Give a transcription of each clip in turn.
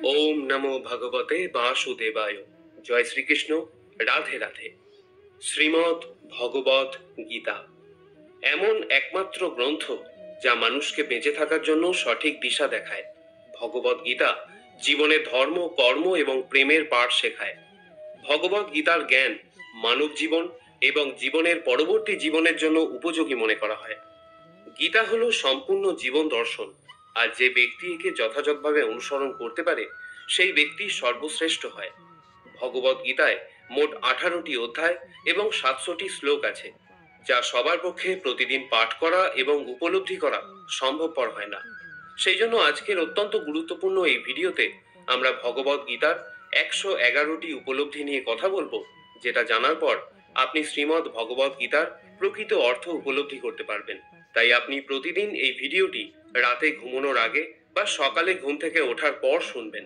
ওম নমো ভগবতে বাসুদেবায়। জয় শ্রীকৃষ্ণ। রাধে রাধে। শ্রীমদ্ ভগবত গীতা এমন একমাত্র গ্রন্থ যা মানুষকে বেঁচে থাকার জন্য সঠিক দিশা দেখায়। ভগবত গীতা জীবনে ধর্ম, কর্ম এবং প্রেমের পাঠ শেখায়। ভগবত গীতার জ্ঞান মানব জীবন এবং জীবনের পরবর্তী জীবনের জন্য উপযোগী মনে করা হয়। গীতা হলো সম্পূর্ণ জীবন দর্শন, আর যে ব্যক্তি একে যথাযথভাবে অনুসরণ করতে পারে সেই ব্যক্তি সর্বশ্রেষ্ঠ হয়। ভগবত গীতায় মোট 18টি অধ্যায় এবং 700টি শ্লোক আছে, যা সবার পক্ষে প্রতিদিন পাঠ করা এবং উপলব্ধি করা সম্ভবপর হয় না। সেই জন্য আজকের অত্যন্ত গুরুত্বপূর্ণ এই ভিডিওতে আমরা ভগবত গীতার 111টি উপলব্ধি নিয়ে কথা বলবো, যেটা জানার পর আপনি শ্রীমদ্ ভগবত গীতার প্রকৃত অর্থ উপলব্ধি করতে পারবেন। তাই আপনি প্রতিদিন এই ভিডিওটি রাতে ঘুমানোর আগে বা সকালে ঘুম থেকে ওঠার পর শুনবেন।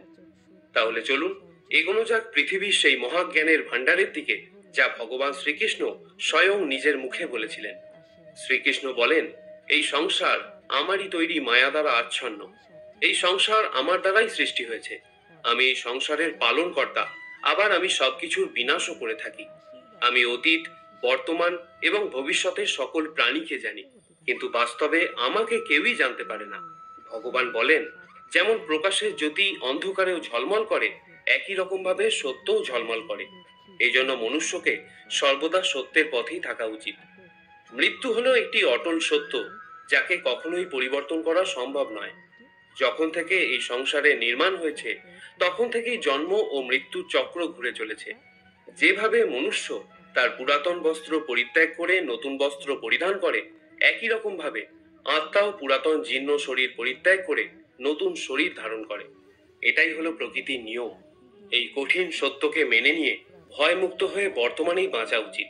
তাহলে চলুন এগোনো যাক পৃথিবীর সেই মহাজ্ঞানের ভান্ডারের দিকে, যা ভগবান শ্রীকৃষ্ণ স্বয়ং নিজের মুখে বলেছিলেন। শ্রীকৃষ্ণ বলেন, এই সংসার আমারই তৈরি মায়া দ্বারা আচ্ছন্ন। এই সংসার আমার দ্বারাই সৃষ্টি হয়েছে। আমি এই সংসারের পালন কর্তা, আবার আমি সবকিছুর বিনাশও করে থাকি। আমি অতীত, বর্তমান এবং ভবিষ্যতের সকল প্রাণীকে জানি, কিন্তু বাস্তবে আমাকে কেউই জানতে পারে না। ভগবান বলেন, যেমন প্রকাশের জ্যোতি অন্ধকারেও ঝলমল করে, একই রকম ভাবে সত্যও ঝলমল করে। এই জন্য মনুষ্যকে সর্বদা সত্যের পথেই থাকা উচিত। মৃত্যু হলো একটি অটল সত্য, যাকে কখনোই পরিবর্তন করা সম্ভব নয়। যখন থেকে এই সংসারে নির্মাণ হয়েছে, তখন থেকেই জন্ম ও মৃত্যুর চক্র ঘুরে চলেছে। যেভাবে মনুষ্য তার পুরাতন বস্ত্র পরিত্যাগ করে নতুন বস্ত্র পরিধান করে, একই রকম ভাবে আত্মাও পুরাতন জীর্ণ শরীর পরিত্যাগ করে নতুন শরীর ধারণ করে। এটাই হলো প্রকৃতির নিয়ম। এই কঠিন সত্যকে মেনে নিয়ে ভয়মুক্ত হয়ে বর্তমানেই বাঁচা উচিত।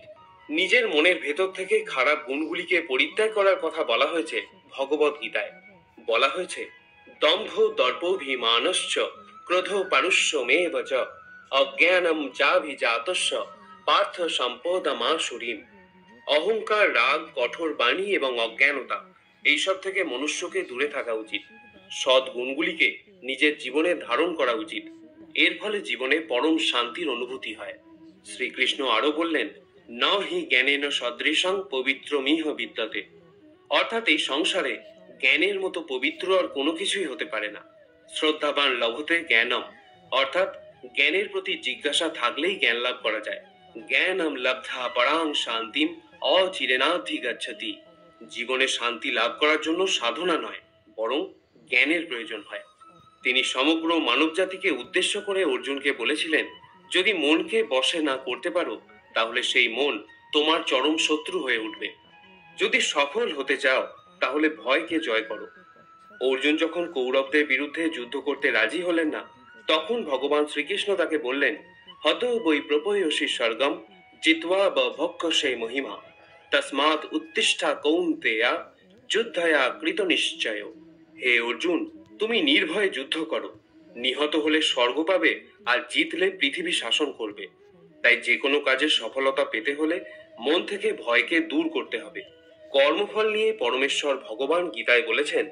নিজের মনের ভেতর থেকে খারাপ গুণগুলিকে পরিত্যাগ করার কথা বলা হয়েছে ভগবত গীতায়। বলা হয়েছে, দম্ভ দর্পভিমানশ্চ ক্রোধ পারুষ্যমেব চ অজ্ঞানম চাভিজাতস্য পার্থ সম্পদমাসুরীম। অহংকার, রাগ, কঠোর বাণী এবং অজ্ঞানতা, এইসব থেকে মনুষ্যকে দূরে থাকা উচিত। সৎ গুণগুলিকে নিজের জীবনে ধারণ করা উচিত। এর ফলে জীবনে পরম শান্তির অনুভূতি হয়। শ্রীকৃষ্ণ আরো বললেন, ন হি জ্ঞানেন সদৃশং পবিত্রমিহ বিদ্যতে। অর্থাৎ এই সংসারে জ্ঞানের মতো পবিত্র আর কোনো কিছুই হতে পারে না। শ্রদ্ধাবান লভতে জ্ঞানম, অর্থাৎ জ্ঞানের প্রতি জিজ্ঞাসা থাকলেই জ্ঞান লাভ করা যায়। জ্ঞানম লব্ধা পরাং শান্তিম অচিরেনাধিগচ্ছতি। জীবনে শান্তি লাভ করার জন্য সাধনা নয়, বরং জ্ঞানের প্রয়োজন হয়। তিনি সমগ্র মানব জাতিকে উদ্দেশ্য করে অর্জুনকে বলেছিলেন, যদি মনকে বশে না করতে পারো, তাহলে সেই মন তোমার চরম শত্রু হয়ে উঠবে। যদি সফল হতে চাও, তাহলে ভয়কে জয় করো। অর্জুন যখন কৌরবদের বিরুদ্ধে যুদ্ধ করতে রাজি হলেন না, তখন ভগবান শ্রীকৃষ্ণ তাকে বললেন, হত বৈ প্রপয়সী স্বর্গম জিত্বা বভক্ষ সেই মহিমা তসমাৎ উত্তিষ্ঠা কৌন্তেয়া যুদ্ধয়া কৃত নিশ্চয়। হে অর্জুন, তুমি নির্ভয়ে যুদ্ধ করো। নিহত হলে স্বর্গ পাবে, আর জিতলে পৃথিবী শাসন করবে। তাই যে কোনো কাজে সফলতা পেতে হলে মন থেকে ভয়কে দূর করতে হবে। কর্মফল নিয়ে পরমেশ্বর ভগবান গীতায় বলেছেন,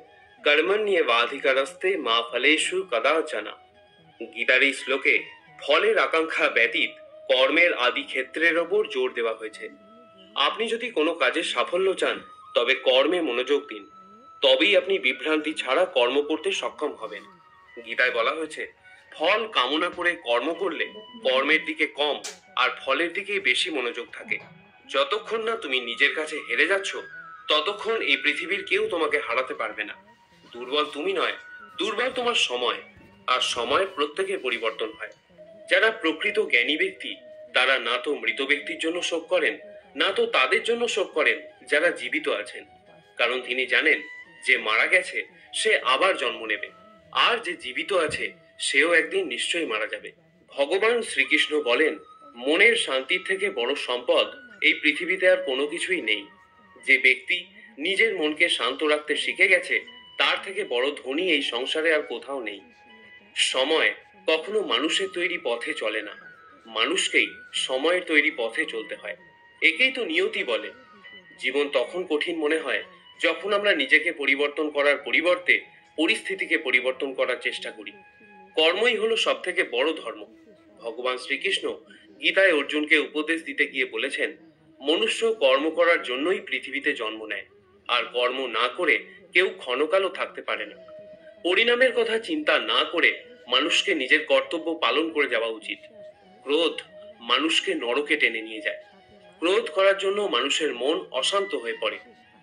কর্মণ্যেবাধিকারস্তে মা ফলেষু কদাচনা। গীতার এই শ্লোকে ফলের আকাঙ্ক্ষা ব্যতীত কর্মের আদি ক্ষেত্রের ওপর জোর দেওয়া হয়েছে। আপনি যদি কোনো কাজে সাফল্য চান, তবে কর্মে মনোযোগ দিন। তবেই আপনি বিভ্রান্তি ছাড়া কর্ম করতে সক্ষম হবেন। গীতায় বলা হয়েছে, ফল কামনা করে কর্ম করলে কর্মের দিকে কম আর ফলের দিকে বেশি মনোযোগ থাকে। যতক্ষণ না তুমি নিজের কাছে হেরে যাচ্ছ, ততক্ষণ এই পৃথিবীর কেউ তোমাকে হারাতে পারবে না। দুর্বল তুমি নয়, দুর্বল তোমার সময়, আর সময় প্রত্যেকের পরিবর্তন হয়। যারা প্রকৃত জ্ঞানী ব্যক্তি, তারা না তো মৃত ব্যক্তির জন্য শোক করেন, না তো তাদের জন্য শোক করেন যারা জীবিত আছেন। কারণ তিনি জানেন, যে মারা গেছে সে আবার জন্ম নেবে, আর যে জীবিত আছে সেও একদিন নিশ্চয়ই মারা যাবে। ভগবান শ্রীকৃষ্ণ বলেন, মনের শান্তির থেকে বড় সম্পদ এই পৃথিবীতে আর কোনো কিছুই নেই। যে ব্যক্তি নিজের মনকে শান্ত রাখতে শিখে গেছে, তার থেকে বড় ধনী এই সংসারে আর কোথাও নেই। সময় কখনো মানুষের তৈরি পথে চলে না, মানুষকেই সময়ের তৈরি পথে চলতে হয়। একেই তো নিয়তি বলে। জীবন তখন কঠিন মনে হয় যখন আমরা নিজেকে পরিবর্তন করার পরিবর্তে পরিস্থিতিকে পরিবর্তন করার চেষ্টা করি। কর্মই হলো সব থেকে বড় ধর্ম। ভগবান শ্রীকৃষ্ণ গীতায় অর্জুনকে উপদেশ দিতে গিয়ে বলেছেন, মনুষ্য কর্ম করার জন্যই পৃথিবীতে জন্ম নেয়, আর কর্ম না করে কেউ ক্ষণকালও থাকতে পারে না। পরিণামের কথা চিন্তা না করে মানুষকে নিজের কর্তব্য পালন করে যাওয়া উচিত। ক্রোধ মানুষকে নরকে টেনে নিয়ে যায়। ক্রোধ করার জন্য মানুষের মন অশান্ত হয়ে পড়ে,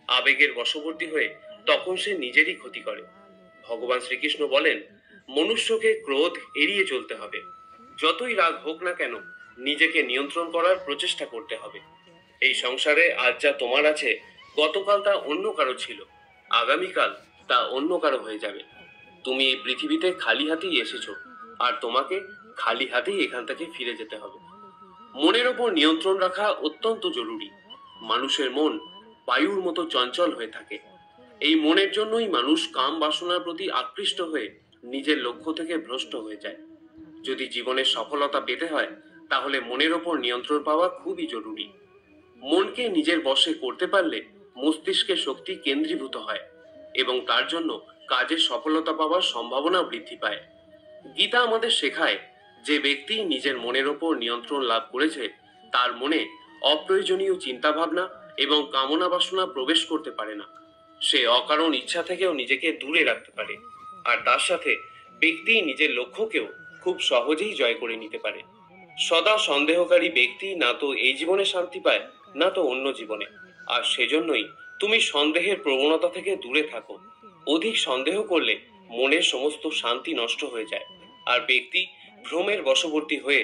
আবেগের বশবর্তী হয়ে তখন সে নিজেরই ক্ষতি করে। ভগবান শ্রীকৃষ্ণ বলেন, মনুষ্যকে ক্রোধ এড়িয়ে চলতে হবে। যতই রাগ হোক না কেন, নিজেকে নিয়ন্ত্রণ করার প্রচেষ্টা করতে হবে। এই সংসারে আজ যা তোমার আছে, গতকাল তা অন্য কারো ছিল, আগামীকাল তা অন্য কারো হয়ে যাবে। তুমি এই পৃথিবীতে খালি হাতেই এসেছো, আর তোমাকে খালি হাতেই এখান থেকে ফিরে যেতে হবে। মনের ওপর নিয়ন্ত্রণ রাখা অত্যন্ত জরুরি। মানুষের মন বায়ুর মতো চঞ্চল হয়ে থাকে। এই মনের জন্যই মানুষ কাম বাসনার প্রতি আকৃষ্ট হয়ে নিজের লক্ষ্য থেকে ভ্রষ্ট হয়ে যায়। যদি জীবনে সফলতা পেতে হয়, তাহলে মনের ওপর নিয়ন্ত্রণ পাওয়া খুবই জরুরি। মনকে নিজের বশে করতে পারলে মস্তিষ্কে শক্তি কেন্দ্রীভূত হয় এবং তার জন্য কাজে সফলতা পাওয়ার সম্ভাবনা বৃদ্ধি পায়। গীতা আমাদের শেখায়, যে ব্যক্তি নিজের মনের ওপর নিয়ন্ত্রণ লাভ করেছে, তার মনে অপ্রয়োজনীয় চিন্তাভাবনা এবং কামনা বাসনা প্রবেশ করতে পারে না। সে অকারণ ইচ্ছা থেকেও নিজেকে দূরে রাখতে পারে, আর তার সাথে ব্যক্তি নিজের লক্ষ্যকেও খুব সহজেই জয় করে নিতে পারে। সদা সন্দেহকারী ব্যক্তি না তো এই জীবনে শান্তি পায়, না তো অন্য জীবনে। আর সেজন্যই তুমি সন্দেহের প্রবণতা থেকে দূরে থাকো। অধিক সন্দেহ করলে মনের সমস্ত শান্তি নষ্ট হয়ে যায়, আর ব্যক্তি ভ্রমের বশবর্তী হয়ে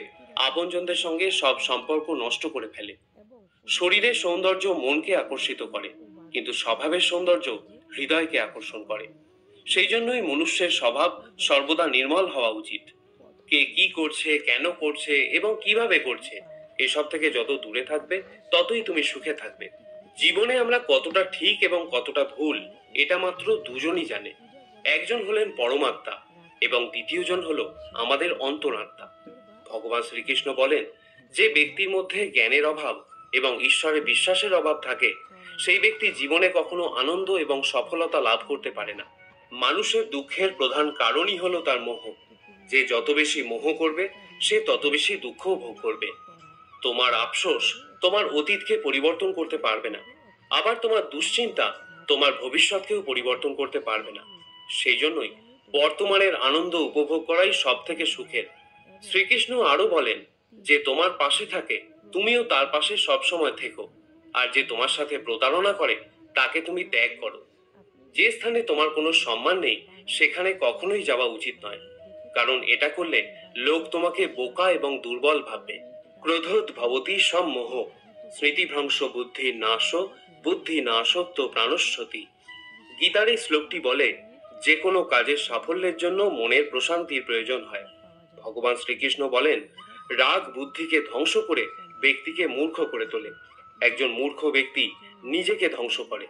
আপনজনদের সঙ্গে সব সম্পর্ক নষ্ট করে ফেলে। শরীরের সৌন্দর্য মনকে আকর্ষিত করে, কিন্তু স্বভাবের সৌন্দর্য হৃদয়কে আকর্ষণ করে। সেই জন্যই মনুষ্যের স্বভাব সর্বদা নির্মল হওয়া উচিত। কে কি করছে, কেন করছে এবং কিভাবে করছে, এসব থেকে যত দূরে থাকবে, ততই তুমি সুখে থাকবে। জীবনে আমরা কতটা ঠিক এবং কতটা ভুল, এটা মাত্র দুজনই জানে। একজন হলেন পরমাত্মা এবং দ্বিতীয়জন হলো আমাদের অন্তরাত্মা। ভগবান শ্রীকৃষ্ণ বলেন, যে ব্যক্তির মধ্যে জ্ঞানের অভাব এবং ঈশ্বরে বিশ্বাসের অভাব থাকে, সেই ব্যক্তি জীবনে কখনো আনন্দ এবং সফলতা লাভ করতে পারে না। মানুষের দুঃখের প্রধান কারণই হলো তার মোহ। যে যত বেশি মোহ করবে, সে তত বেশি দুঃখ ভোগ করবে। তোমার আফসোস তোমার অতীতকে পরিবর্তন করতে পারবে না, আবার তোমার দুশ্চিন্তা তোমার ভবিষ্যৎকেও পরিবর্তন করতে পারবে না। সেই জন্যই বর্তমানের আনন্দ উপভোগ করাই সব থেকে সুখের। শ্রীকৃষ্ণ আরো বলেন, যে তোমার পাশে থাকে তুমিও তার পাশে সবসময় থেকো, আর যে তোমার সাথে প্রতারণা করে তাকে তুমি ত্যাগ করো। যে স্থানে তোমার কোনো সম্মান নেই, সেখানে কখনোই যাওয়া উচিত নয়, কারণ এটা করলে লোক তোমাকে বোকা এবং দুর্বল ভাববে। ক্রোধোদ ভবতি সম্মোহ, স্মৃতিভ্রংশ বুদ্ধি নাশ, বুদ্ধি নাশত্ব প্রাণস্যতি। গীতার এই শ্লোকটি বলে, যে কোনো কাজের সাফল্যের জন্য মনের প্রশান্তির প্রয়োজন হয়। ভগবান শ্রীকৃষ্ণ বলেন, রাগ বুদ্ধিকে ধ্বংস করে ব্যক্তিকে মূর্খ করে তোলে। একজন মূর্খ ব্যক্তি নিজেকে ধ্বংস করে।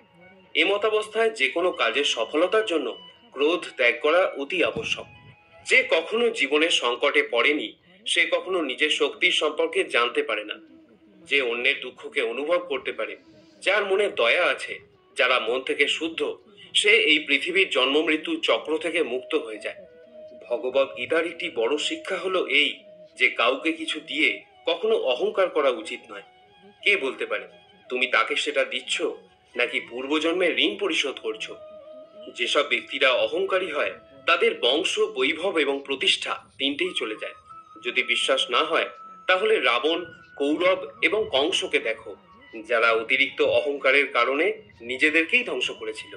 এমতাবস্থায় যে কোনো কাজের সফলতার জন্য ক্রোধ ত্যাগ করা অতি আবশ্যক। যে কখনো জীবনের সংকটে পড়েনি, সে কখনো নিজের শক্তির সম্পর্কে জানতে পারে না। যে অন্যের দুঃখকে অনুভব করতে পারে, যার মনে দয়া আছে, যারা মন থেকে শুদ্ধ, সে এই পৃথিবীর জন্ম মৃত্যু চক্র থেকে মুক্ত হয়ে যায়। ভগবত গীতার একটি বড় শিক্ষা হলো এই, যে কাউকে কিছু দিয়ে কখনো অহংকার করা উচিত নয়। কে বলতে পারে তুমি তাকে সেটা দিচ্ছ, নাকি পূর্বজন্মের ঋণ পরিশোধ করছো? যেসব ব্যক্তিরা অহংকারী হয়, তাদের বংশ, বৈভব এবং প্রতিষ্ঠা তিনটেই চলে যায়। যদি বিশ্বাস না হয়, তাহলে রাবণ, কৌরব এবং কংসকে দেখো, যারা অতিরিক্ত অহংকারের কারণে নিজেদেরকেই ধ্বংস করেছিল।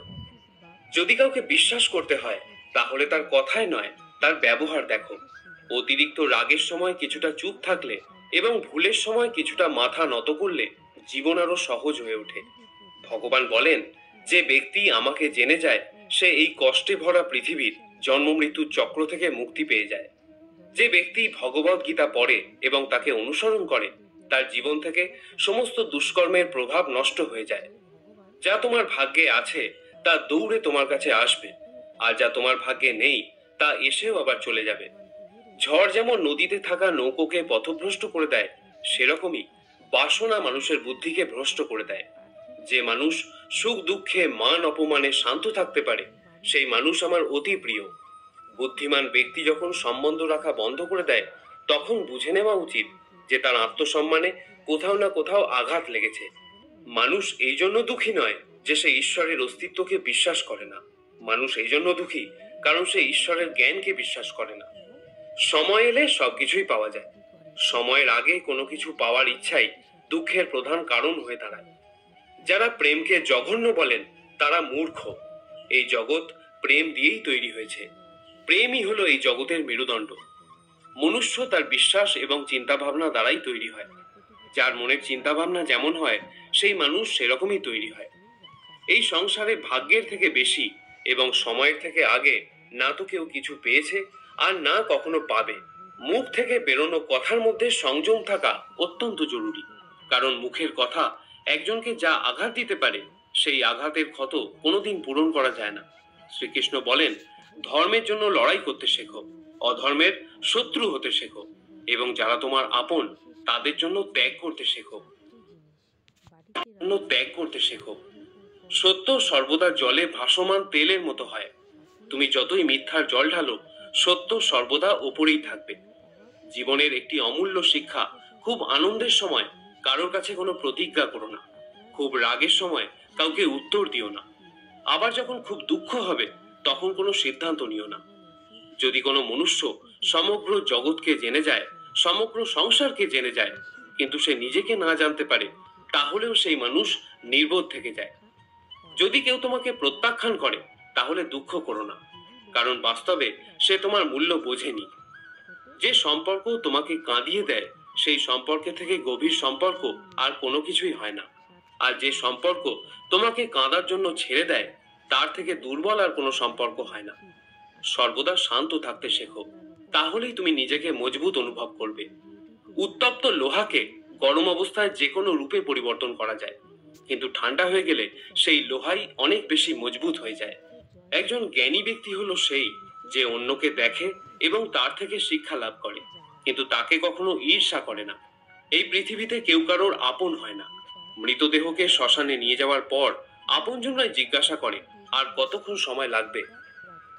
যদি কাউকে বিশ্বাস করতে হয়, তাহলে তার কথায় নয়, তার ব্যবহার দেখো। অতিরিক্ত রাগের সময় কিছুটা চুপ থাকলে এবং ভুলের সময় কিছুটা মাথা নত করলে জীবন আরো সহজ হয়ে ওঠে। ভগবান বলেন, যে ব্যক্তি আমাকে জেনে যায়, সে এই কষ্টে ভরা পৃথিবীর জন্ম মৃত্যুর চক্র থেকে মুক্তি পেয়ে যায়। যে ব্যক্তি ভগবত গীতা পড়ে এবং তাকে অনুসরণ করে, তার জীবন থেকে সমস্ত দুষ্কর্মের প্রভাব নষ্ট হয়ে যায়। যা তোমার ভাগ্যে আছে তা দৌড়ে তোমার কাছে আসবে, আর যা তোমার ভাগ্যে নেই তা এসেও আবার চলে যাবে। ঝড় যেমন নদীতে থাকা নৌকোকে পথভ্রষ্ট করে দেয়, সেরকমই বাসনা মানুষের বুদ্ধিকে ভ্রষ্ট করে দেয়। যে মানুষ সুখ দুঃখে মান অপমানে শান্ত থাকতে পারে, সেই মানুষ আমার অতি প্রিয়। বুদ্ধিমান ব্যক্তি যখন সম্বন্ধ রাখা বন্ধ করে দেয়, তখন বুঝে নেওয়া উচিত যে তার আত্মসম্মানে কোথাও না কোথাও আঘাত লেগেছে। মানুষ এই জন্য দুঃখী নয় যে সে ঈশ্বরের অস্তিত্বকে বিশ্বাস করে না। মানুষ এই জন্য দুঃখী কারণ সে ঈশ্বরের জ্ঞানকে বিশ্বাস করে না। সময় এলে সবকিছুই পাওয়া যায়। সময়ের আগে কোনো কিছু পাওয়ার ইচ্ছাই দুঃখের প্রধান কারণ হয়ে দাঁড়ায়। যারা প্রেমকে জঘন্য বলেন তারা মূর্খ। এই জগৎ প্রেম দিয়েই তৈরি হয়েছে। প্রেমই হলো এই জগতের মেরুদণ্ড। মনুষ্য তার বিশ্বাস এবং চিন্তাভাবনা দ্বারাই তৈরি হয়। যার মনের চিন্তাভাবনা যেমন হয় সেই মানুষ সেরকমই তৈরি হয়। এই সংসারে ভাগ্যের থেকে বেশি এবং সময়ের থেকে আগে না তো কেউ কিছু পেয়েছে আর না কখনো পাবে। মুখ থেকে বেরোনো কথার মধ্যে সংযম থাকা অত্যন্ত জরুরি, কারণ মুখের কথা একজনকে যা আঘাত দিতে পারে সেই আঘাতের ক্ষত কোনোদিন পূরণ করা যায় না। শ্রীকৃষ্ণ বলেন, ধর্মের জন্য লড়াই করতে শেখো, অধর্মের শত্রু হতে শেখো, এবং যারা তোমার আপন তাদের জন্য ত্যাগ করতে শেখো। ত্যাগ করতে শেখো। সত্য সর্বদা জলে ভাসমান তেলের মতো হয়। তুমি যতই মিথ্যার জল ঢালো, সত্য সর্বদা ওপরেই থাকবে। জীবনের একটি অমূল্য শিক্ষা, খুব আনন্দের সময় কারোর কাছে কোনো প্রতিজ্ঞা করো না। খুব রাগের সময় কাউকে উত্তর দিও না। আবার যখন খুব দুঃখ হবে তখন কোনো সিদ্ধান্ত নিও না। যদি কোনো মনুষ্য সমগ্র জগৎকে জেনে যায়, সমগ্র সংসারকে জেনে যায়, কিন্তু সে নিজেকে না জানতে পারে, তাহলেও সেই মানুষ নির্বোধ থেকে যায়। যদি কেউ তোমাকে প্রত্যাখ্যান করে তাহলে দুঃখ করো না, কারণ বাস্তবে সে তোমার মূল্য বোঝেনি। যে সম্পর্ক তোমাকে কাঁদিয়ে দেয় সেই সম্পর্কে থেকে গভীর সম্পর্ক আর কোনো কিছুই হয় না। আর যে সম্পর্ক তোমাকে কাঁদার জন্য ছেড়ে দেয় তার থেকে দুর্বল আর কোনো সম্পর্ক হয় না। সর্বদা শান্ত থাকতে শেখো, তাহলেই তুমি নিজেকে মজবুত অনুভব করবে। উত্তপ্ত লোহাকে গরম অবস্থায় যে কোনো রূপে পরিবর্তন করা যায়, কিন্তু ঠান্ডা হয়ে গেলে সেই লোহাই অনেক বেশি মজবুত হয়ে যায়। একজন জ্ঞানী ব্যক্তি হলো সেই যে অন্যকে দেখে এবং তার থেকে শিক্ষা লাভ করে, কিন্তু তাকে কখনো ঈর্ষা করে না। এই পৃথিবীতে কেউ কারোর আপন হয় না। মৃতদেহকে শ্মশানে নিয়ে যাওয়ার পর আপনজনরাই জিজ্ঞাসা করে আর কতক্ষণ সময় লাগবে।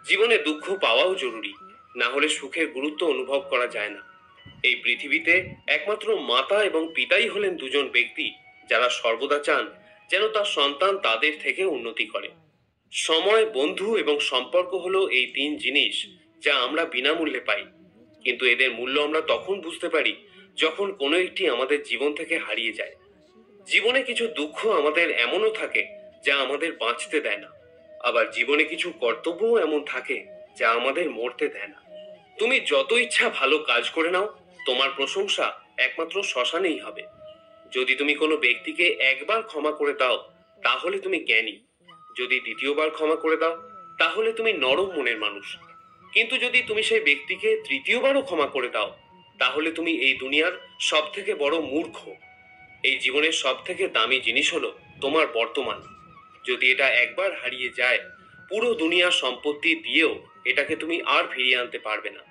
জীবনে দুঃখ পাওয়াও জরুরি, না হলে সুখের গুরুত্ব অনুভব করা যায় না। এই পৃথিবীতে একমাত্র মাতা এবং পিতাই হলেন দুজন ব্যক্তি যারা সর্বদা চান যেন তার সন্তান তাদের থেকে উন্নতি করে। সময়, বন্ধু এবং সম্পর্ক হলো এই তিন জিনিস যা আমরা বিনামূল্যে পাই, কিন্তু এদের মূল্য আমরা তখন বুঝতে পারি যখন কোনো একটি আমাদের জীবন থেকে হারিয়ে যায়। জীবনে কিছু দুঃখ আমাদের এমনও থাকে যা আমাদের বাঁচতে দেয় না, আবার জীবনে কিছু কর্তব্যও এমন থাকে যা আমাদের মরতে দেয় না। তুমি যত ইচ্ছা ভালো কাজ করে নাও, তোমার প্রশংসা একমাত্র শ্মশানেই হবে। যদি তুমি কোনো ব্যক্তিকে একবার ক্ষমা করে দাও তাহলে তুমি জ্ঞানী, যদি দ্বিতীয়বার ক্ষমা করে দাও তাহলে তুমি নরম মনের মানুষ, কিন্তু যদি তুমি সেই ব্যক্তিকে তৃতীয়বারও ক্ষমা করে দাও তাহলে তুমি এই দুনিয়ার সব থেকে বড় মূর্খ। এই জীবনের সব থেকে দামি জিনিস হলো তোমার বর্তমান। যদি এটা একবার হারিয়ে যায়, পুরো দুনিয়ার সম্পত্তি দিয়েও এটাকে তুমি আর ফিরিয়ে আনতে পারবে না।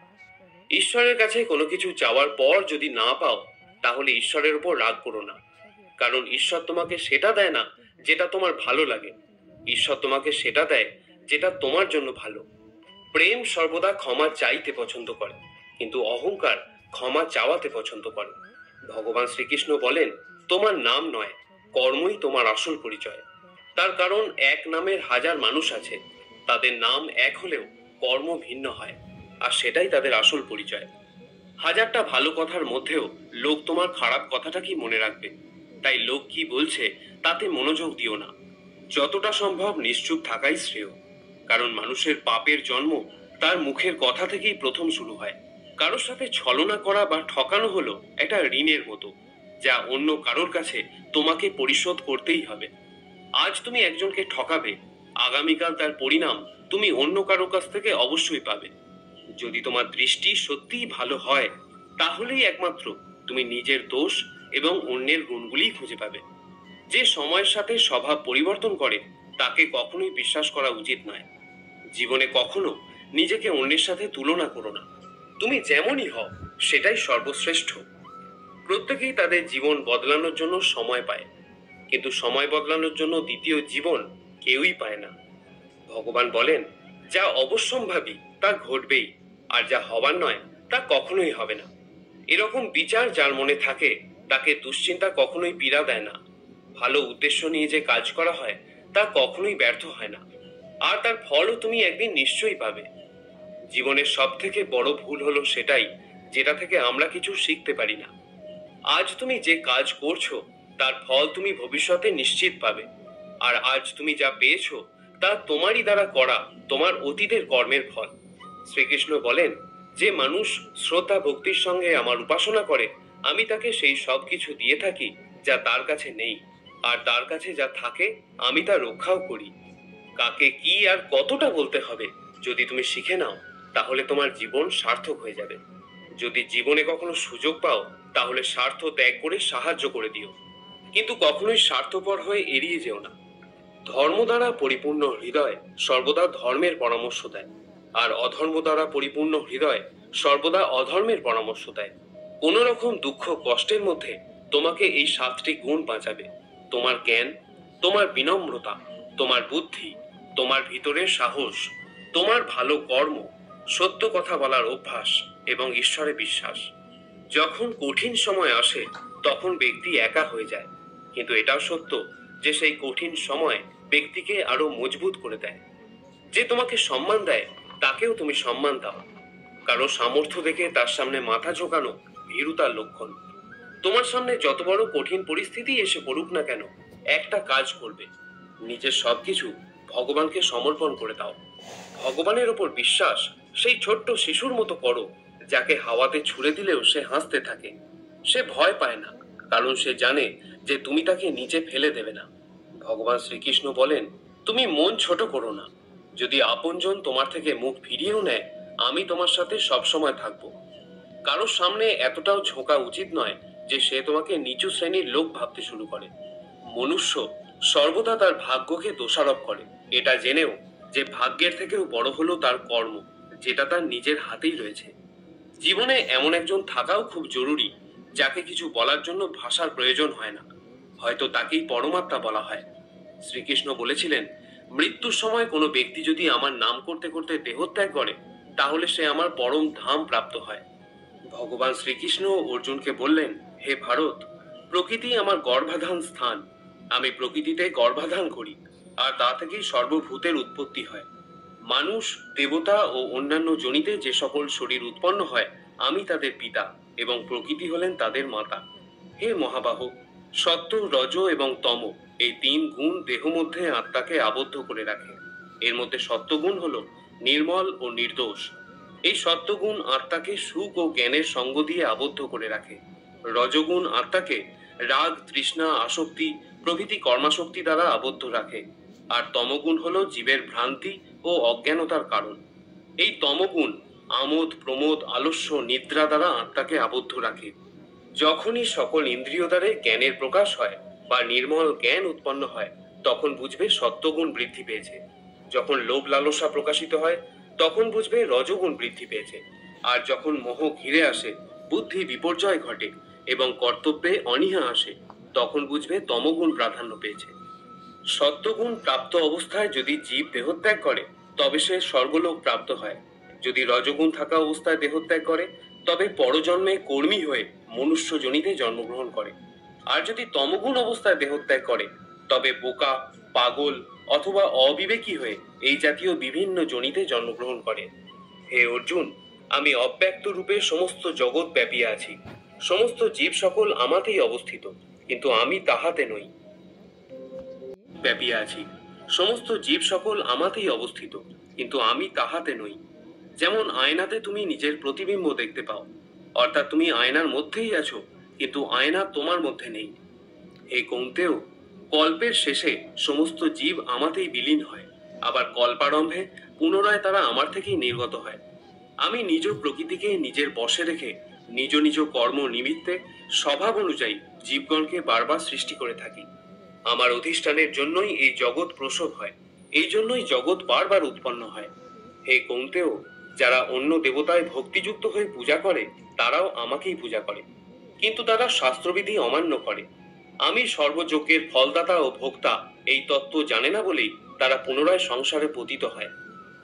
ঈশ্বরের কাছে কোনো কিছু চাওয়ার পর যদি না পাও তাহলে ঈশ্বরের উপর রাগ করো না, কারণ ঈশ্বর তোমাকে সেটা দেয় না যেটা তোমার ভালো লাগে। ঈশ্বর তোমাকে সেটা দেয় যেটা তোমার জন্য ভালো। প্রেম সর্বদা ক্ষমা চাইতে পছন্দ করে, কিন্তু অহংকার ক্ষমা চাওয়াতে পছন্দ করে। ভগবান শ্রীকৃষ্ণ বলেন, তোমার নাম নয়, কর্মই তোমার আসল পরিচয়। তার কারণ এক নামের হাজার মানুষ আছে, তাদের নাম এক হলেও কর্ম ভিন্ন হয়, আর সেটাই তাদের আসল পরিচয়। হাজারটা ভালো কথার মধ্যেও লোক তোমার খারাপ কথাটা কি মনে রাখবে? তাই লোক কি বলছে তাতে মনোযোগ দিও না। যতটা সম্ভব নিশ্চুপ থাকাই শ্রেয়, কারণ মানুষের পাপের জন্ম তার মুখের কথা থেকেই প্রথম শুরু হয়। কারোর সাথে ছলনা করা বা ঠকানো হলো একটা ঋণের মতো, যা অন্য কারোর কাছে তোমাকে পরিশোধ করতেই হবে। আজ তুমি একজনকে ঠকাবে, আগামীকাল তার পরিণাম তুমি অন্য কারোর কাছ থেকে অবশ্যই পাবে। যদি তোমার দৃষ্টি সত্যিই ভালো হয় তাহলেই একমাত্র তুমি নিজের দোষ এবং অন্যের গুণগুলি খুঁজে পাবে। যে সময়ের সাথে স্বভাব পরিবর্তন করে তাকে কখনোই বিশ্বাস করা উচিত নয়। জীবনে কখনো নিজেকে অন্যের সাথে তুলনা করো না। তুমি যেমনই হও সেটাই সর্বশ্রেষ্ঠ। প্রত্যেকেই তাদের জীবন বদলানোর জন্য সময় পায়, কিন্তু সময় বদলানোর জন্য দ্বিতীয় জীবন কেউই পায় না। ভগবান বলেন, যা অবশ্যম্ভাবী তা ঘটবেই, আর যা হবার নয় তা কখনোই হবে না। এরকম বিচার যার মনে থাকে তাকে দুশ্চিন্তা কখনোই পীড়া দেয় না। ভালো উদ্দেশ্য নিয়ে যে কাজ করা হয় তা কখনোই ব্যর্থ হয় না, আর তার ফলও তুমি একদিন নিশ্চয়ই পাবে। জীবনের সব থেকে বড় ভুল হলো সেটাই, যেটা থেকে আমরা কিছু শিখতে পারি না। আজ তুমি যে কাজ করছো তার ফল তুমি ভবিষ্যতে নিশ্চিত পাবে, আর আজ তুমি যা পেয়েছো তা তোমারই দ্বারা করা তোমার অতীতের কর্মের ফল। শ্রীকৃষ্ণ বলেন, যে মানুষ শ্রদ্ধা ভক্তির সঙ্গে আমার উপাসনা করে আমি তাকে সেই সব কিছু দিয়ে থাকি যা তার কাছে নেই, আর তার কাছে যা থাকে আমি তা রক্ষাও করি। কাকে কি আর কতটা বলতে হবে যদি তুমি শিখে নাও, তাহলে তোমার জীবন সার্থক হয়ে যাবে। যদি জীবনে কখনো সুযোগ পাও তাহলে স্বার্থ ত্যাগ করে সাহায্য করে দিও, কিন্তু কখনোই স্বার্থপর হয়ে এড়িয়ে যেও না। ধর্ম দ্বারা পরিপূর্ণ হৃদয় সর্বদা ধর্মের পরামর্শ দেয়, আর অধর্ম দ্বারা পরিপূর্ণ হৃদয় সর্বদা অধর্মের পরামর্শ দেয়। কোন রকম দুঃখ কষ্টের মধ্যে তোমাকে এই 7টি গুণ বাঁচাবে: তোমার জ্ঞান, তোমার বিনম্রতা, তোমার বুদ্ধি, তোমার ভিতরের সাহস, তোমার ভালো কর্ম, সত্য কথা বলার অভ্যাস এবং ঈশ্বরে বিশ্বাস। যখন কঠিন সময় আসে তখন ব্যক্তি একা হয়ে যায়, কিন্তু এটাও সত্য যে সেই কঠিন সময় ব্যক্তিকে আরো মজবুত করে দেয়। যে তোমাকে সম্মান দেয় তাকেও তুমি সম্মান দাও। কারো সামর্থ্য দেখে তার সামনে মাথা ঝোঁকানো ভীরুতার লক্ষণ। তোমার সামনে যত বড় কঠিন পরিস্থিতি এসে পড়ুক না কেন, একটা কাজ করবে: নিজের সবকিছু ভগবানকে সমর্পণ করে দাও। ভগবানের ওপর বিশ্বাস সেই ছোট্ট শিশুর মতো করো যাকে হাওয়াতে ছুড়ে দিলেও সে হাসতে থাকে। সে ভয় পায় না, কারণ সে জানে যে তুমি তাকে নিচে ফেলে দেবে না। ভগবান শ্রীকৃষ্ণ বলেন, তুমি মন ছোট করো না। যদি আপনজন তোমার থেকে মুখ ফিরিয়েও নেয়, আমি তোমার সাথে সবসময় থাকবো। কারোর সামনে এতটাও ঝোঁকা উচিত নয় যে সে তোমাকে নিচু শ্রেণীর লোক ভাবতে শুরু করে। মনুষ্য সর্বদা তার ভাগ্যকে দোষারোপ করে, এটা জেনেও যে ভাগ্যের থেকেও বড় হলো তার কর্ম, যেটা তার নিজের হাতেই রয়েছে। জীবনে এমন একজন থাকাও খুব জরুরি যাকে কিছু বলার জন্য ভাষার প্রয়োজন হয় না, হয়তো তাকেই পরমাত্মা বলা হয়। শ্রীকৃষ্ণ বলেছিলেন, মৃত্যুর সময় কোনো ব্যক্তি যদি আমার নাম করতে করতে দেহত্যাগ করে তাহলে সে আমার পরম ধাম প্রাপ্ত হয়। ভগবান শ্রীকৃষ্ণ অর্জুনকে বললেন, হে ভারত, প্রকৃতি আমার গর্ভাধান স্থান। আমি প্রকৃতিতে গর্ভাধান করি, আর তা থেকেই সর্বভূতের উৎপত্তি হয়। মানুষ, দেবতা ও অন্যান্য জনিতে যে সকল শরীর উৎপন্ন হয় আমি তাদের পিতা, এবং প্রকৃতি হলেন তাদের মাতা। হে মহাবাহ, সত্য, রজ এবং তম এই 3 গুণ দেহ মধ্যে আত্মাকে আবদ্ধ করে রাখে। এর মধ্যে সত্যগুণ হলো নির্মল ও নির্দোষ। এই সত্যগুণ আত্মাকে সুখ ও জ্ঞানের সঙ্গ দিয়ে আবদ্ধ করে রাখে। রজগুণ আত্মাকে রাগ, তৃষ্ণা, আসক্তি প্রভৃতি কর্মাশক্তি দ্বারা আবদ্ধ রাখে, আর তমগুণ হলো জীবের ভ্রান্তি ও অজ্ঞানতার কারণ। এই তমগুণ আমোদ, প্রমোদ, আলস্য, নিদ্রা দ্বারা আত্মাকে আবদ্ধ রাখে। যখনই সকল ইন্দ্রিয় দ্বারে জ্ঞানের প্রকাশ হয় বা নির্মল জ্ঞান উৎপন্ন হয় তখন বুঝবে সত্যগুণ বৃদ্ধি পেয়েছে। যখন লোভ লালসা প্রকাশিত হয় তখন বুঝবে রজগুণ বৃদ্ধি পেয়েছে। আর যখন মোহ ঘিরে আসে, বুদ্ধি বিপর্যয় ঘটে এবং কর্তব্যে অনীহা আসে, তখন বুঝবে তমগুণ প্রাধান্য পেয়েছে। সত্যগুণ প্রাপ্ত অবস্থায় যদি জীব দেহত্যাগ করে তবে সে স্বর্গলোক প্রাপ্ত হয়। যদি রজগুণ থাকা অবস্থায় দেহত্যাগ করে তবে পরজন্মে কর্মী হয়ে মনুষ্য জনিতে জন্মগ্রহণ করে। আর যদি তমগুণ অবস্থায় দেহত্যাগ করে তবে বোকা, পাগল অথবা অবিবেকী হয়ে এই জাতীয় বিভিন্ন জনিতে জন্মগ্রহণ করে। হে অর্জুন, আমি অব্যক্ত রূপে সমস্ত জগৎ ব্যাপিয়া আছি। সমস্ত জীব সকল আমাতেই অবস্থিত, কিন্তু আমি তাহাতে নই। ব্যাপিয়া আছি, সমস্ত জীব সকল আমাতেই অবস্থিত, কিন্তু আমি তাহাতে নই। যেমন আয়নাতে তুমি নিজের প্রতিবিম্ব দেখতে পাও, অর্থাৎ তুমি আয়নার মধ্যেই আছো, কিন্তু আয়না তোমার মধ্যে নেই। হে কৌন্তেয়, কল্পের শেষে সমস্ত জীব আমাতেই বিলীন হয়, আবার কল্পারম্ভে পুনরায় তারা আমার থেকেই নির্গত হয়। আমি নিজ প্রকৃতিকে নিজের বশে রেখে নিজ নিজ কর্ম নিমিত্তে স্বভাব অনুযায়ী জীবগণকে বারবার সৃষ্টি করে থাকি। আমার অধিষ্ঠানের জন্যই এই জগৎ প্রসব হয়, এই জন্যই জগৎ বারবার উৎপন্ন হয়। হে কৌন্তেয়, যারা অন্য দেবতায় ভক্তিযুক্ত হয়ে পূজা করে তারাও আমাকেই পূজা করে, কিন্তু তারা শাস্ত্রবিধি অমান্য করে। আমি সর্বযজ্ঞের ফলদাতা ও ভোক্তা এই তত্ত্ব জানে না বলেই তারা পুনরায় সংসারে পতিত হয়।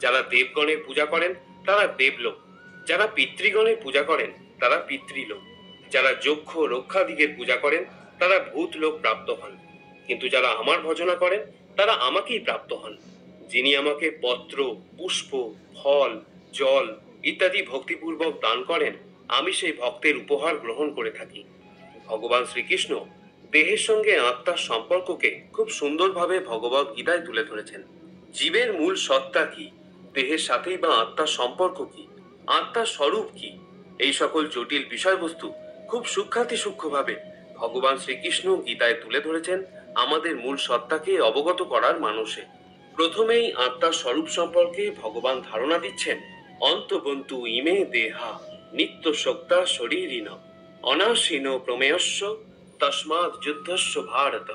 যারা দেবগণের পূজা করেন তারা দেবলোক, যারা পিতৃগণের পূজা করেন তারা পিতৃলোক, যারা যক্ষ রক্ষাদিগের পূজা করেন তারা ভূতলোক প্রাপ্ত হন, কিন্তু যারা আমার ভজনা করেন তারা আমাকেই প্রাপ্ত হন। যিনি আমাকে পত্র, পুষ্প, ফল, জল ইত্যাদি ভক্তিপূর্বক দান করেন, আমি সেই ভক্তের উপহার গ্রহণ করে থাকি। ভগবান শ্রীকৃষ্ণ দেহের সঙ্গে আত্মার সম্পর্ককে খুব সুন্দরভাবে ভগবত গীতায় তুলে ধরেছেন। জীবের মূল সত্তা কি, দেহের সাথেই বা আত্মার সম্পর্ক কি, আত্মার স্বরূপ কি, এই সকল জটিল বিষয়বস্তু খুব সূক্ষ্মভাবে ভগবান শ্রীকৃষ্ণ গীতায় তুলে ধরেছেন আমাদের মূল সত্তাকে অবগত করার মানুষে। প্রথমেই আত্মার স্বরূপ সম্পর্কে ভগবান ধারণা দিচ্ছেন, অন্তবন্তু ইমে দেহা নিত্য শক্তা শরীরিন অনাসীন প্রমেয়স্য তস্মাৎ যুদ্ধস্য ভারত।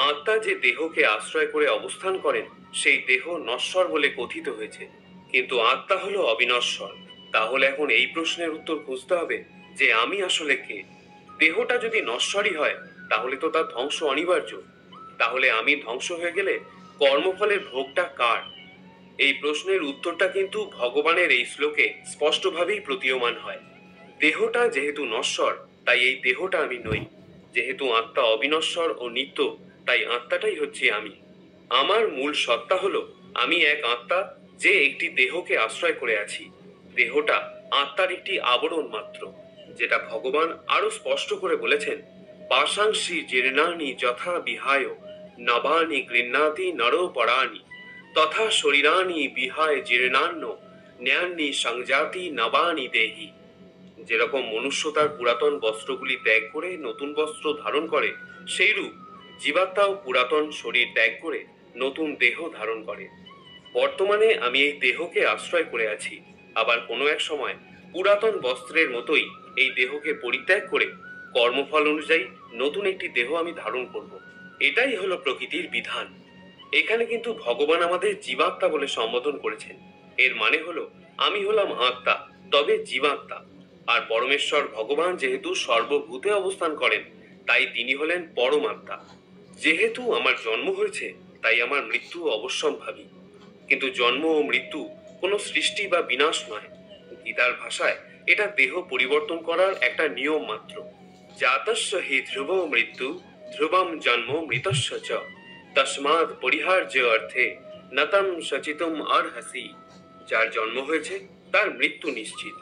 আত্মা যে দেহকে আশ্রয় করে অবস্থান করেন সেই দেহ নশ্বর বলে কথিত হয়েছে, কিন্তু আত্মা হলো অবিনশ্বর। তাহলে এখন এই প্রশ্নের উত্তর খুঁজতে হবে যে আমি আসলে কে। দেহটা যদি নশ্বরই হয় তাহলে তো তার ধ্বংস অনিবার্য। তাহলে আমি ধ্বংস হয়ে গেলে কর্মফলের ভোগটা কার? এই প্রশ্নের উত্তরটা কিন্তু ভগবানের এই শ্লোকে স্পষ্টভাবেই প্রতীয়মান হয়। দেহটা যেহেতু নশ্বর তাই এই দেহটা আমি নই, যেহেতু আত্মা অবিনশ্বর ও নিত্য তাই আত্মাটাই হচ্ছে আমি। আমার মূল সত্তা হলো আমি এক আত্মা যে একটি দেহকে আশ্রয় করে আছি। দেহটা আত্মার একটি আবরণ মাত্র, যেটা ভগবান আরো স্পষ্ট করে বলেছেন, পাশাংশি জীর্ণানি যথা বিহায় নবানি গৃহ্ণাতি নরপরাণি তথা শরীরানি বিহায় জীর্ণান্ন ন্যান্নি সংজাতি নবানি দেহি। যেরকম মনুষ্য তার পুরাতন বস্ত্রগুলি ত্যাগ করে নতুন বস্ত্র ধারণ করে, সেইরূপ জীবাত্মাও পুরাতন শরীর ত্যাগ করে নতুন দেহ ধারণ করে। বর্তমানে আমি এই দেহকে আশ্রয় করে আছি, আবার কোনো এক সময় পুরাতন বস্ত্রের মতোই এই দেহকে পরিত্যাগ করে কর্মফল অনুযায়ী নতুন একটি দেহ আমি ধারণ করব। এটাই হলো প্রকৃতির বিধান। এখানে কিন্তু ভগবান আমাদের জীবাত্মা বলে সম্বোধন করেছেন। এর মানে হলো আমি হলাম আত্মা, তবে জীবাত্মা। আর পরমেশ্বর ভগবান যেহেতু সর্বভূতে অবস্থান করেন তাই তিনি হলেন পরমাত্মা। যেহেতু আমার জন্ম হয়েছে তাই আমার মৃত্যু অবশ্যম্ভাবী, কিন্তু জন্ম ও মৃত্যু কোনো সৃষ্টি বা বিনাশ নয়। গীতার ভাষায় এটা দেহ পরিবর্তন করার একটা নিয়ম মাত্র। জাতস্য হি ধ্রুব মৃত্যু ধ্রুবম জন্ম মৃতস্য চ তস্মাৎ পরিহার্য অর্থে নতম সচিতম অর্হসি। যার জন্ম হয়েছে তার মৃত্যু নিশ্চিত,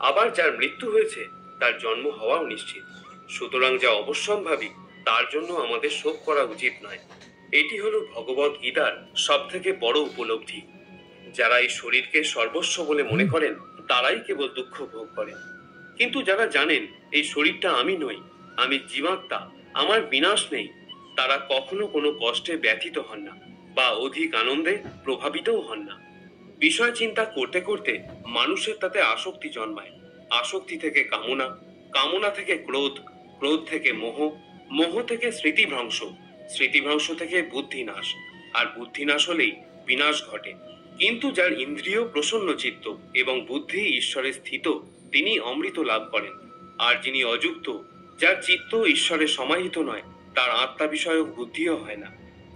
আবার যার মৃত্যু হয়েছে তার জন্ম হওয়াও নিশ্চিত। সুতরাং যা অবশ্যম্ভাবী তার জন্য আমাদের শোক করা উচিত নয়। এটি হলো ভগবত গীতার সব থেকে বড় উপলব্ধি। যারা এই শরীরকে সর্বস্ব বলে মনে করেন তারাই কেবল দুঃখ ভোগ করেন, কিন্তু যারা জানেন এই শরীরটা আমি নই, আমি জীবাত্মা, আমার বিনাশ নেই, তারা কখনো কোনো কষ্টে ব্যথিত হন না বা অধিক আনন্দে প্রভাবিতও হন না। বিষয় চিন্তা করতে করতে মানুষের তাতে আসক্তি জন্মায়। আসক্তি থেকে কামনা, কামনা থেকে ক্রোধ, ক্রোধ থেকে মোহ, মোহ থেকে স্মৃতিভ্রংশ, স্মৃতিভ্রংশ থেকে বুদ্ধিনাশ, আর বুদ্ধিনাশ হলেই বিনাশ ঘটে। কিন্তু যার ইন্দ্রিয় প্রসন্ন চিত্ত এবং বুদ্ধি ঈশ্বরে স্থিত, তিনি অমৃত লাভ করেন। আর যিনি অযুক্ত, যার চিত্ত ঈশ্বরে সমাহিত নয়, তার আত্মা বিষয়ক বুদ্ধিও হয় না।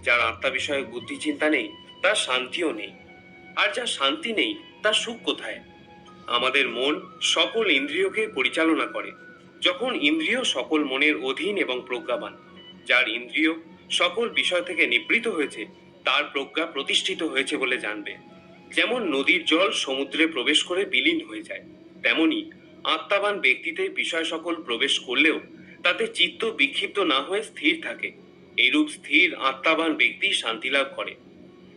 যার আত্মা বিষয়ক বুদ্ধি চিন্তা নেই তার শান্তিও নেই। আর যার শান্তি নেই তার সুখ কোথায়? আমাদের মন সকল ইন্দ্রিয়কে পরিচালনা করে। যখন ইন্দ্রিয় সকল মনের অধীন এবং প্রজ্ঞাবান, যার ইন্দ্রিয় সকল বিষয় থেকে নিবৃত হয়েছে তার প্রজ্ঞা প্রতিষ্ঠিত হয়েছে বলে জানবে। যেমন নদীর জল সমুদ্রে প্রবেশ করে বিলীন হয়ে যায়, তেমনি আত্মাবান ব্যক্তিতে বিষয় সকল প্রবেশ করলেও তাতে চিত্ত বিক্ষিপ্ত না হয়ে স্থির থাকে। এইরূপ স্থির আত্মাবান ব্যক্তি শান্তি লাভ করে।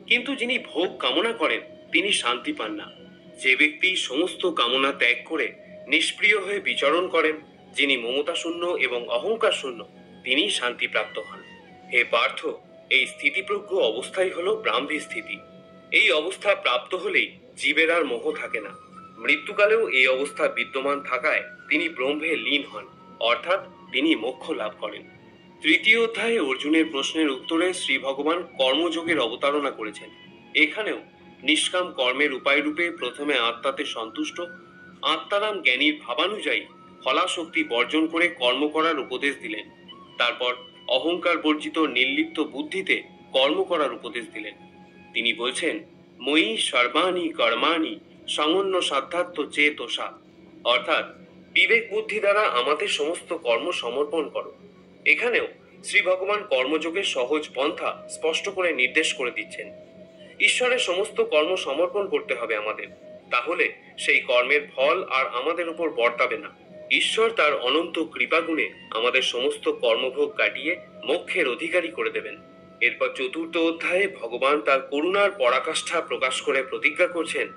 কিন্তু যিনি ভোগ কামনা করেন তিনি শান্তি পান না। যে ব্যক্তি সমস্ত কামনা ত্যাগ করে নিষ্প্রিয় হয়ে বিচরণ করেন, যিনি মমতা শূন্য এবং অহংকার শূন্য, তিনি শান্তি প্রাপ্ত হন। হে পার্থ, এই স্থিতিপ্রজ্ঞ অবস্থাই হলো ব্রাহ্মী স্থিতি। এই অবস্থা প্রাপ্ত হলেই জীবের আর মোহ থাকে না। মৃত্যুকালেও এই অবস্থা বিদ্যমান থাকায় তিনি ব্রহ্মে লীন হন, অর্থাৎ তিনি মোক্ষ লাভ করেন। তৃতীয় অধ্যায়ে অর্জুনের প্রশ্নের উত্তরে শ্রী ভগবান কর্মযোগের অবতারণা করেছেন। এখানেও নিষ্কাম কর্মের উপায় রূপে প্রথমে আত্মাতে সন্তুষ্ট, আত্মারাম জ্ঞানীর ভাবানুযায়ী ফলাশক্তি বর্জন করে কর্ম করার উপদেশ দিলেন। তারপর অহংকার বর্জিত নির্লিপ্ত বুদ্ধিতে কর্ম করার উপদেশ দিলেন। তিনি বলছেন, মই সর্বাণি কর্মাণি সামান্য সাধ্যাত্ম চেতসা, অর্থাৎ বিবেক বুদ্ধি দ্বারা আমাদের সমস্ত কর্ম সমর্পণ করো। এখানেও শ্রী ভগবান কর্মযোগের সহজ পন্থা স্পষ্ট করে নির্দেশ করে দিচ্ছেন। ঈশ্বরের সমস্ত কর্ম সমর্পণ করতে হবে আমাদের, তাহলে সেই কর্মের ফল আর আমাদের উপর বর্তাবে না। ঈশ্বর তার অনন্ত কৃপাগুণে আমাদের সমস্ত কর্মভোগ কাটিয়ে মোক্ষের অধিকারী করে দেবেন। এরপর চতুর্থ অধ্যায়ে ভগবান তার করুণার পরাকাষ্ঠা প্রকাশ করে প্রতিজ্ঞা করছেন,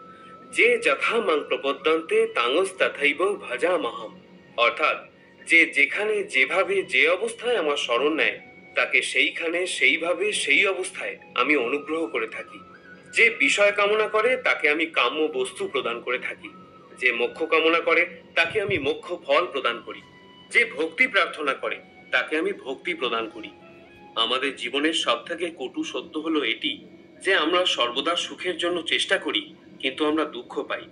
যে যথা মাং প্রপদ্যন্তে তাঙস তথৈব ভজামহম, অর্থাৎ যে যেখানে যেভাবে যে অবস্থায় আমার শরণ নেয় তাকে সেইখানে সেইভাবে সেই অবস্থায় আমি অনুগ্রহ করে থাকি। যে বিষয় কামনা করে তাকে আমি কাম্য বস্তু প্রদান করে থাকি। যে মোক্ষ কামনা করে তাকে আমি মোক্ষ ফল প্রদান করি। যে ভক্তি প্রার্থনা করে তাকে আমি ভক্তি প্রদান করি। আমাদের জীবনের সব থেকে কটু সত্য হলো এটি, যে আমরা সর্বদা সুখের জন্য চেষ্টা করি কিন্তু আমরা দুঃখ পাই।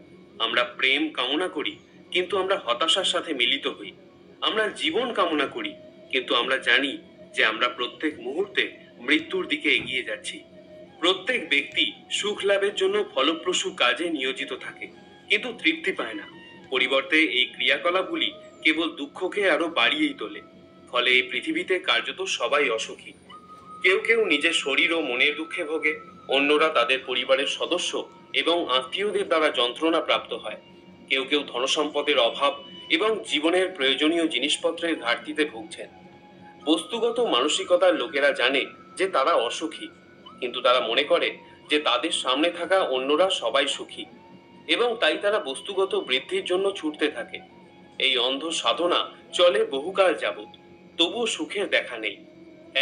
আমরা প্রেম কামনা করি কিন্তু আমরা হতাশার সাথে মিলিত হই। আমরা জীবন কামনা করি কিন্তু আমরা জানি যে আমরা প্রত্যেক মুহূর্তে মৃত্যুর দিকে এগিয়ে যাচ্ছি। প্রত্যেক ব্যক্তি সুখ লাভের জন্য ফলপ্রসূ কাজে নিয়োজিত থাকে কিন্তু তৃপ্তি পায় না। পরিবর্তে এই ক্রিয়াকলাপগুলি কেবল দুঃখকে আরো বাড়িয়েই তোলে। ফলে এই পৃথিবীতে কার্যত সবাই অসুখী। কেউ কেউ নিজের শরীর ও মনের দুঃখে ভোগে, অন্যরা তাদের পরিবারের সদস্য এবং আত্মীয়দের দ্বারা যন্ত্রণা প্রাপ্ত হয়। কেউ কেউ ধনসম্পদের অভাব এবং জীবনের প্রয়োজনীয় জিনিসপত্রের ঘাটতিতে ভুগছেন। বস্তুগত মানসিকতার লোকেরা জানে যে তারা অসুখী, কিন্তু তারা মনে করে যে তাদের সামনে থাকা অন্যরা সবাই সুখী, এবং তাই তারা বস্তুগত বৃদ্ধির জন্য ছুটতে থাকে। এই অন্ধ সাধনা চলে বহুকাল যাবৎ, তবুও সুখের দেখা নেই।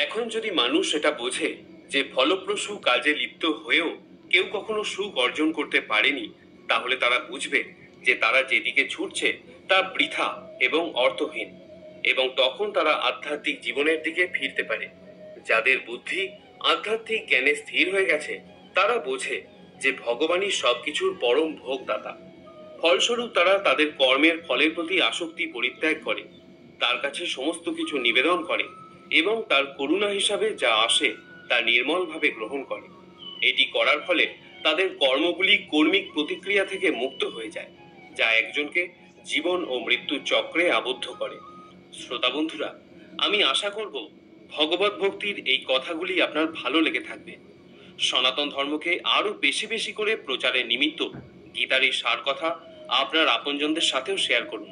এখন যদি মানুষ এটা বোঝে যে ফলপ্রসূ কাজে লিপ্ত হয়েও কেউ কখনো সুখ অর্জন করতে পারেনি, তাহলে তারা বুঝবে যে তারা যেদিকে ছুটছে তা বৃথা এবং অর্থহীন, এবং তখন তারা আধ্যাত্মিক জীবনের দিকে ফিরতে পারে। যাদের বুদ্ধি আধ্যাত্মিক জ্ঞানে স্থির হয়ে গেছে তারা বোঝে যে ভগবানই সবকিছুর পরম ভোগদাতা। ফলস্বরূপ তারা তাদের কর্মের ফলের প্রতি আসক্তি পরিত্যাগ করে, তার কাছে সমস্ত কিছু নিবেদন করে এবং তার করুণা হিসাবে যা আসে তা নির্মলভাবে গ্রহণ করে। এটি করার ফলে তাদের কর্মগুলি কর্মিক প্রতিক্রিয়া থেকে মুক্ত হয়ে যায়, যা একজনকে জীবন ও মৃত্যুর চক্রে আবদ্ধ করে। শ্রোতা বন্ধুরা, আমি আশা করব ভগবত ভক্তির এই কথাগুলি আপনার ভালো লেগে থাকবে। সনাতন ধর্মকে আরো বেশি বেশি করে প্রচারের নিমিত্ত গীতার এই সার কথা আপনার আপনজনদের সাথেও শেয়ার করুন,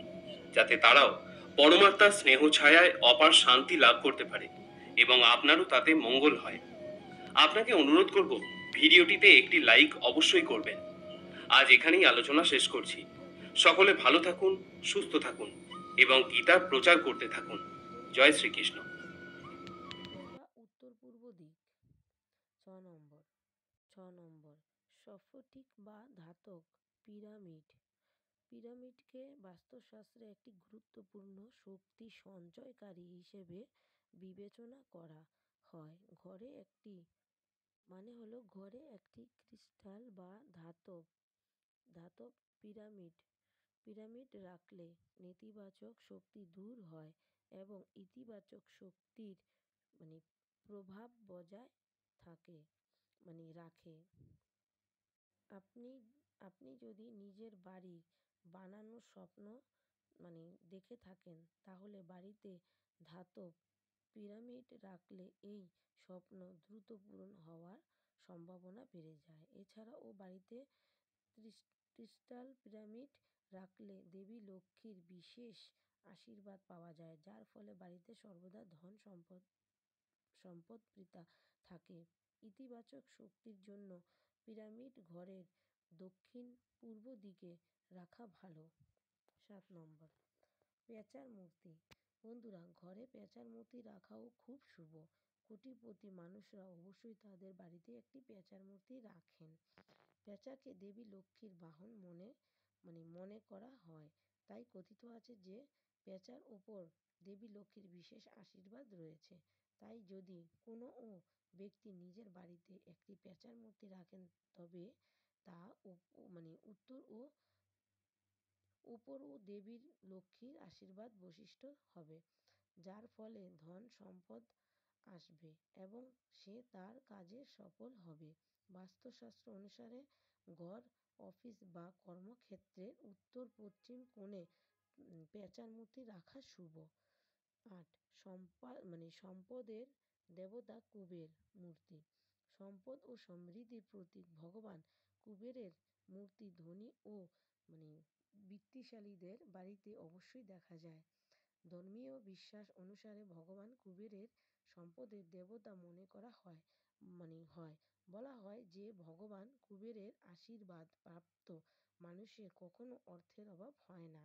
যাতে তারাও পরমাত্মার স্নেহ ছায়ায় অপার শান্তি লাভ করতে পারে এবং আপনারও তাতে মঙ্গল হয়। আপনাকে অনুরোধ করব, ভিডিওটিতে একটি লাইক অবশ্যই করবেন। আজ এখানেই আলোচনা শেষ করছি। সকলে ভালো থাকুন, সুস্থ থাকুন এবং গীতার প্রচার করতে থাকুন। জয় শ্রীকৃষ্ণ। বা উত্তর পূর্ব দিক। 6 নম্বর। 6 নম্বর, স্ফটিক বা ধাতব পিরামিড। পিরামিডকে বাস্তুশাস্ত্রে একটি গুরুত্বপূর্ণ শক্তি সঞ্চয়কারী হিসেবে বিবেচনা করা হয়। ঘরে একটি ক্রিস্টাল বা ধাতব ধাতব পিরামিড পিরামিড রাখলে নেতিবাচক শক্তি দূর হয় এবং ইতিবাচক শক্তির মানে প্রভাব বজায় থাকে রাখে। আপনি আপনি যদি নিজের বাড়ি বানানোর স্বপ্ন মানে দেখে থাকেন, তাহলে বাড়িতে ধাতব পিরামিড রাখলে এই স্বপ্ন দ্রুত পূরণ হওয়ার সম্ভাবনা বেড়ে যায়। এছাড়াও বাড়িতে ক্রিস্টাল পিরামিড রাখলে দেবী লক্ষ্মীর বিশেষ আশীর্বাদ পাওয়া যায়, যার ফলে বাড়িতে সর্বদা ধন সম্পদ থাকে। ইতিবাচক শক্তির জন্য পিরামিড ঘরের দক্ষিণ পূর্ব দিকে রাখা ভালো। 7 নম্বর, পেঁচার মূর্তি। বন্ধুরা, ঘরে পেঁচার মূর্তি রাখাও খুব শুভ। কোটিপতি মানুষরা অবশ্যই তাদের বাড়িতে একটি পেঁচার মূর্তি রাখেন। পেঁচাকে দেবী লক্ষ্মীর বাহন মনে করা হয়। তাই কথিত আছে যে পেঁচার উপর দেবী লক্ষ্মীর বিশেষ আশীর্বাদ রয়েছে। তাই যদি কোনো ব্যক্তি নিজের বাড়িতে একটি পেঁচার মূর্তি রাখেন, তবে তা উত্তর ও উপর ও দেবী লক্ষ্মীর আশীর্বাদ বৈশিষ্ট্য হবে, যার ফলে ধন সম্পদ আসবে এবং সে তার কাজে সফল হবে। বাস্তুশাস্ত্র অনুসারে ঘর অফিস বা কর্মক্ষেত্রের উত্তর পশ্চিম কোণে পেঁচার মূর্তি রাখা শুভ। 8. সম্পদের দেবতা কুবের মূর্তি। সম্পদ ও সমৃদ্ধির প্রতীক ভগবান কুবেরের মূর্তি ধনী ও মানে বিত্তশালীদের বাড়িতে অবশ্যই দেখা যায়। ধর্মীয় বিশ্বাস অনুসারে ভগবান কুবেরের সম্পদের দেবতা মনে করা হয়। বলা হয় যে ভগবান কুবেরের আশীর্বাদ প্রাপ্ত মানুষের কখনো অর্থের অভাব হয় না।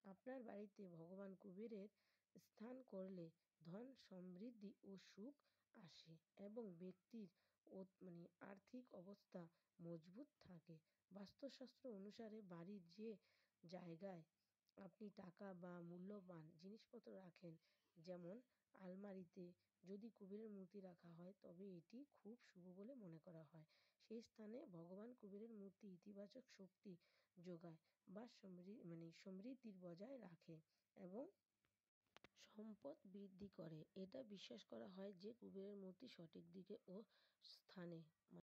আপনার বাড়িতে ভগবান কুবেরের স্থান করলে ধন সমৃদ্ধি ও সুখ আসে এবং ব্যক্তির আর্থিক অবস্থা মজবুত থাকে। বাস্তুশাস্ত্র অনুসারে বাড়ির যে জায়গায় আপনি টাকা বা মূল্যবান জিনিসপত্র রাখেন, যেমন আলমারিতে যদি কুবেরের মূর্তি রাখা হয় তবে এটি খুব শুভ বলে মনে করা হয়। সেই স্থানে ভগবান কুবেরের মূর্তি ইতিবাচক শক্তি যোগায় বা সমৃদ্ধির বজায় রাখে এবং সম্পদ বৃদ্ধি করে। এটা বিশ্বাস করা হয় যে কুবেরের মূর্তি সঠিক দিকে ও স্থানে